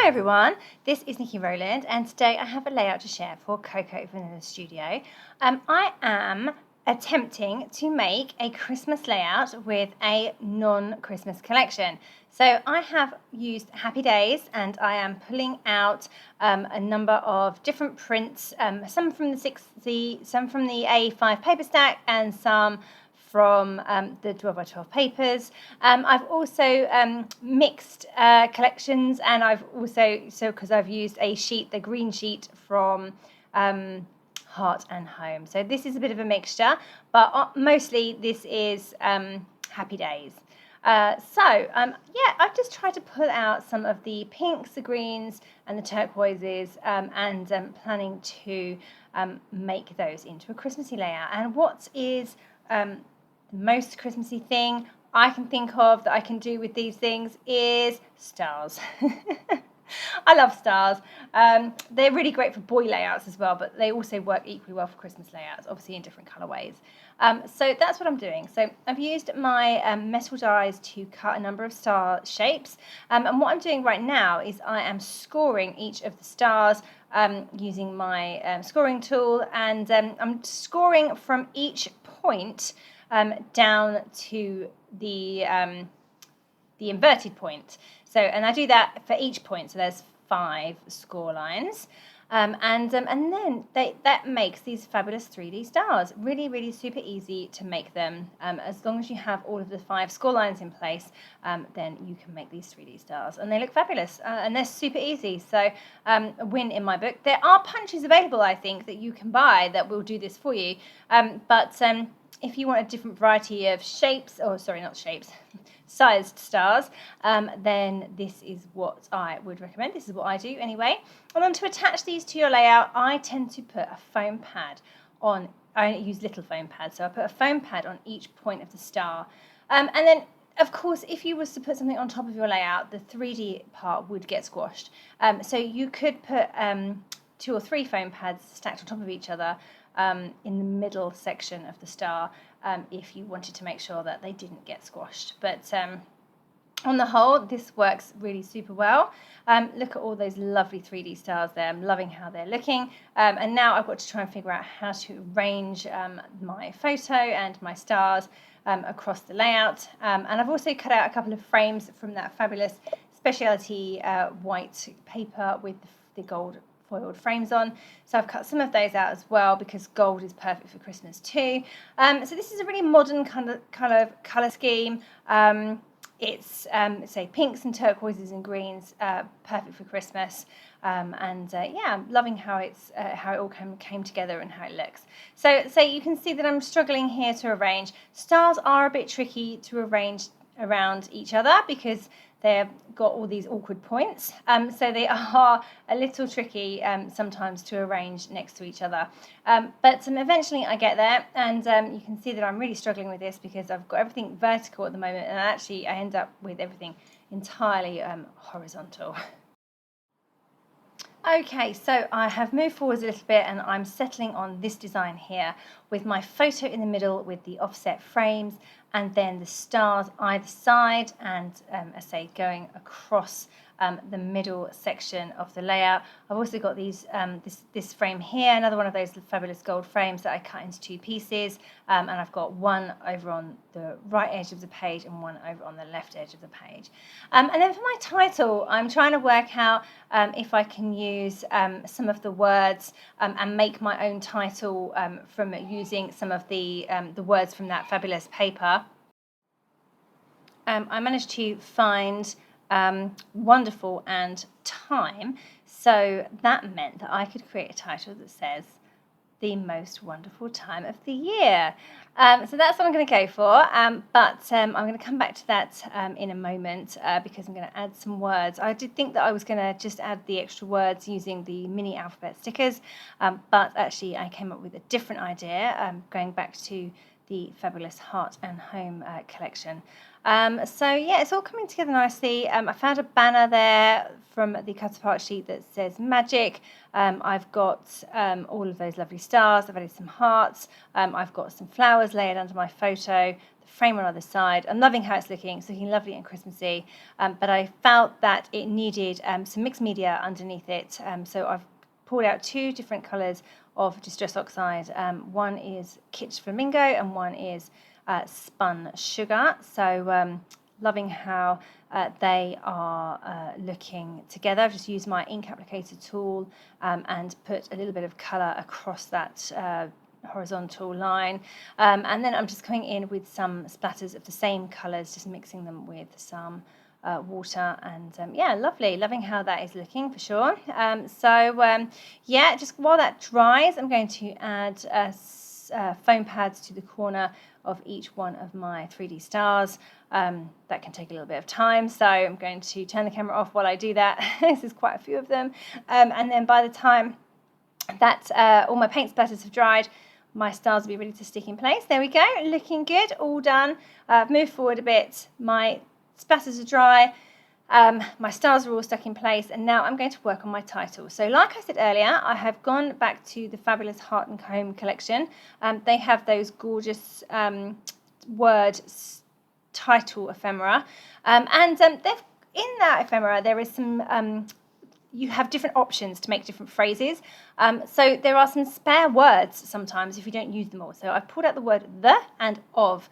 everyone, this is Nikki Rowland and today I have a layout to share for Coco Vanilla Studio. I am attempting to make a Christmas layout with a non-Christmas collection. So I have used Happy Days and I am pulling out a number of different prints, some from the 60, some from the A5 paper stack and some from the 12x12 papers. I've also mixed collections, and I've also, because I've used a sheet, the green sheet from Heart and Home. So this is a bit of a mixture, but mostly this is Happy Days. Yeah, I've just tried to pull out some of the pinks, the greens and the turquoises, and planning to make those into a Christmassy layout. And what is the most Christmassy thing I can think of that I can do with these things is stars. I love stars. They're really great for boy layouts as well, but they also work equally well for Christmas layouts, obviously in different colourways. So that's what I'm doing. So I've used my metal dies to cut a number of star shapes. And what I'm doing right now is I am scoring each of the stars using my scoring tool, and I'm scoring from each point down to the inverted point. So, and I do that for each point. So there's 5 score lines, and then that makes these fabulous 3D stars. Really, really super easy to make them. As long as you have all of the 5 score lines in place, then you can make these 3D stars, and they look fabulous, and they're super easy. So a win in my book. There are punches available, I think, that you can buy that will do this for you, but if you want a different variety of shapes, or sorry, not shapes, sized stars, then this is what I would recommend. This is what I do anyway. And then to attach these to your layout, I tend to put a foam pad on. I use little foam pads, so I put a foam pad on each point of the star. And then, of course, if you was to put something on top of your layout, the 3D part would get squashed. So you could put 2 or 3 foam pads stacked on top of each other in the middle section of the star, if you wanted to make sure that they didn't get squashed. But on the whole, this works really super well. Look at all those lovely 3D stars there. I'm loving how they're looking. And now I've got to try and figure out how to arrange my photo and my stars across the layout. And I've also cut out a couple of frames from that fabulous specialty white paper with the gold foiled frames on. So I've cut some of those out as well, because gold is perfect for Christmas too. So this is a really modern kind of colour scheme. It's say pinks and turquoises and greens, perfect for Christmas. Yeah, I'm loving how it's how it all came together and how it looks. So you can see that I'm struggling here to arrange. Stars are a bit tricky to arrange around each other because they've got all these awkward points, so they are a little tricky sometimes to arrange next to each other, but eventually I get there, and you can see that I'm really struggling with this because I've got everything vertical at the moment, and actually I end up with everything entirely horizontal. Okay, so I have moved forwards a little bit and I'm settling on this design here with my photo in the middle with the offset frames, and then the stars either side, and I say going across the middle section of the layout. I've also got these this frame here, another one of those fabulous gold frames that I cut into 2 pieces, and I've got one over on the right edge of the page and one over on the left edge of the page. And then for my title, I'm trying to work out if I can use some of the words and make my own title from using some of the words from that fabulous paper. I managed to find wonderful and time, so that meant that I could create a title that says the most wonderful time of the year. So that's what I'm going to go for, but I'm going to come back to that in a moment because I'm going to add some words. I did think that I was going to just add the extra words using the mini alphabet stickers, but actually I came up with a different idea, going back to the fabulous Heart and Home collection. So yeah, it's all coming together nicely. I found a banner there from the cut apart sheet that says magic. I've got all of those lovely stars. I've added some hearts. I've got some flowers layered under my photo, the frame on the other side. I'm loving how it's looking. It's looking lovely and Christmassy. But I felt that it needed some mixed media underneath it. So I've pulled out 2 different colours of Distress Oxide. One is Kitsch Flamingo and one is Spun Sugar. So loving how they are looking together. I've just used my ink applicator tool and put a little bit of colour across that horizontal line. And then I'm just coming in with some splatters of the same colours, just mixing them with some water, and yeah, loving how that is looking for sure. Yeah, just while that dries, I'm going to add foam pads to the corner of each one of my 3D stars. That can take a little bit of time, so I'm going to turn the camera off while I do that. This is quite a few of them, and then by the time that all my paint splatters have dried, my stars will be ready to stick in place. There we go, looking good, all done. I've moved forward a bit, my splatters are dry, my stars are all stuck in place, and now I'm going to work on my title. So like I said earlier, I have gone back to the fabulous Heart and Home collection. They have those gorgeous word title ephemera, and they've, in that ephemera there is some you have different options to make different phrases. So there are some spare words sometimes if you don't use them all. So I've pulled out the word the and of,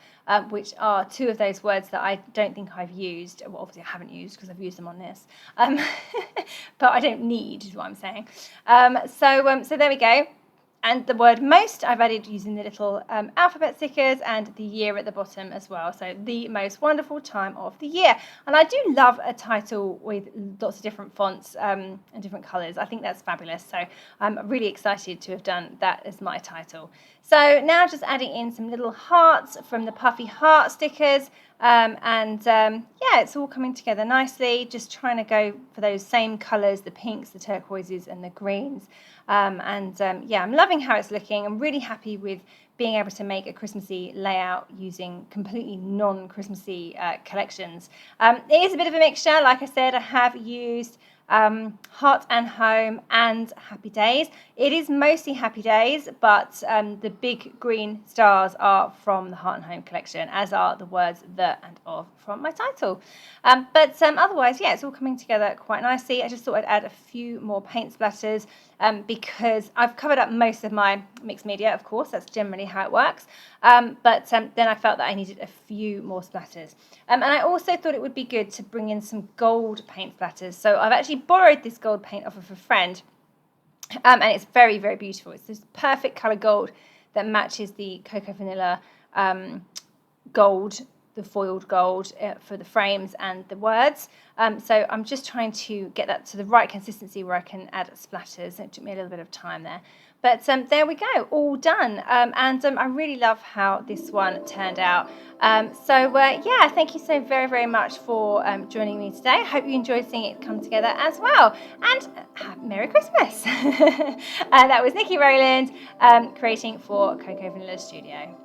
which are 2 of those words that I don't think I've used. Well, obviously I haven't used because I've used them on this. But I don't need, is what I'm saying. So there we go. And the word most I've added using the little alphabet stickers and the year at the bottom as well. So the most wonderful time of the year. And I do love a title with lots of different fonts and different colours. I think that's fabulous. So I'm really excited to have done that as my title. So now just adding in some little hearts from the puffy heart stickers. Yeah, it's all coming together nicely. Just trying to go for those same colours, the pinks, the turquoises and the greens. Yeah, I'm loving how it's looking. I'm really happy with being able to make a Christmassy layout using completely non-Christmassy collections. It is a bit of a mixture. Like I said, I have used Heart and Home and Happy Days. It is mostly Happy Days, but the big green stars are from the Heart and Home collection, as are the words the and of from my title. Otherwise, yeah, it's all coming together quite nicely. I just thought I'd add a few more paint splatters because I've covered up most of my mixed media, of course, that's generally how it works. Then I felt that I needed a few more splatters. And I also thought it would be good to bring in some gold paint splatters. So I've actually borrowed this gold paint off of a friend, and it's very, very beautiful. It's this perfect colour gold that matches the Cocoa Vanilla gold, the foiled gold for the frames and the words. So I'm just trying to get that to the right consistency where I can add splatters. It took me a little bit of time there. But there we go, all done. I really love how this one turned out. Yeah, thank you so very, very much for joining me today. I hope you enjoyed seeing it come together as well. And Merry Christmas. That was Nikki Rowland creating for Cocoa Vanilla Studio.